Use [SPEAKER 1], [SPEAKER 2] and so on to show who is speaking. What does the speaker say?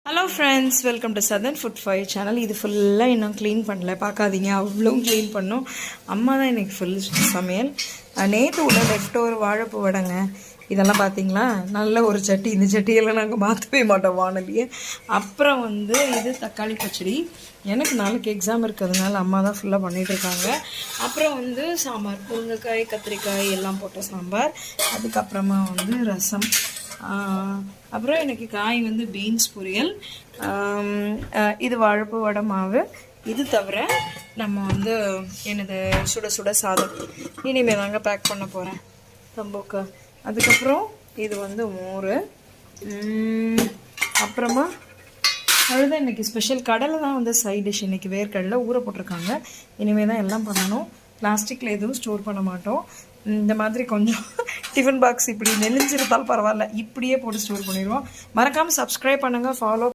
[SPEAKER 1] Hello friends, welcome to southern food five channel. இது ஃபுல்லாக இன்னும் க்ளீன் பண்ணல, பார்க்காதீங்க. அவ்வளோ க்ளீன் பண்ணோம். அம்மா தான் எனக்கு ஃபுல் சமையல். நேற்று உள்ள லெஃப்ட் ஓவர் வாழைப்பூ வடைங்க. இதெல்லாம் பார்த்தீங்களா, நல்ல ஒரு சட்டி. இந்த சட்டியெல்லாம் நாங்கள் மாற்றவே மாட்டோம் வானொலியே. அப்புறம் இது தக்காளி பச்சடி. எனக்கு நாளைக்கு எக்ஸாம் இருக்கிறதுனால அம்மா தான் ஃபுல்லாக பண்ணிகிட்ருக்காங்க. அப்புறம் சாம்பார், முருங்கைக்காய் கத்திரிக்காய் எல்லாம் போட்ட சாம்பார். அதுக்கப்புறமா ரசம். அப்புறம் எனக்கு காய் பீன்ஸ் பொரியல். இது வாழைப்பூ வடை மாவு. இது தவிர நம்ம எனது சுட சுட சாதம் இனிமேல் தாங்க பேக் பண்ண போகிறேன் தம்போக்கு. அதுக்கப்புறம் இது மோர். அப்புறமா அதுதான் இன்றைக்கி ஸ்பெஷல். கடலை தான் சைட் டிஷ். இன்றைக்கி வேர்க்கடலை ஊற போட்டிருக்காங்க. இனிமேல் தான் எல்லாம் பண்ணணும். பிளாஸ்டிக்கில் எதுவும் ஸ்டோர் பண்ண மாட்டோம். இந்த மாதிரி கொஞ்சம் டிஃபன் பாக்ஸ் இப்படி நெளிஞ்சிருந்தாலும் பரவாயில்ல, இப்படியே போட்டு ஸ்டோர் பண்ணிடுவோம். மறக்காமல் சப்ஸ்கிரைப் பண்ணுங்கள், ஃபாலோ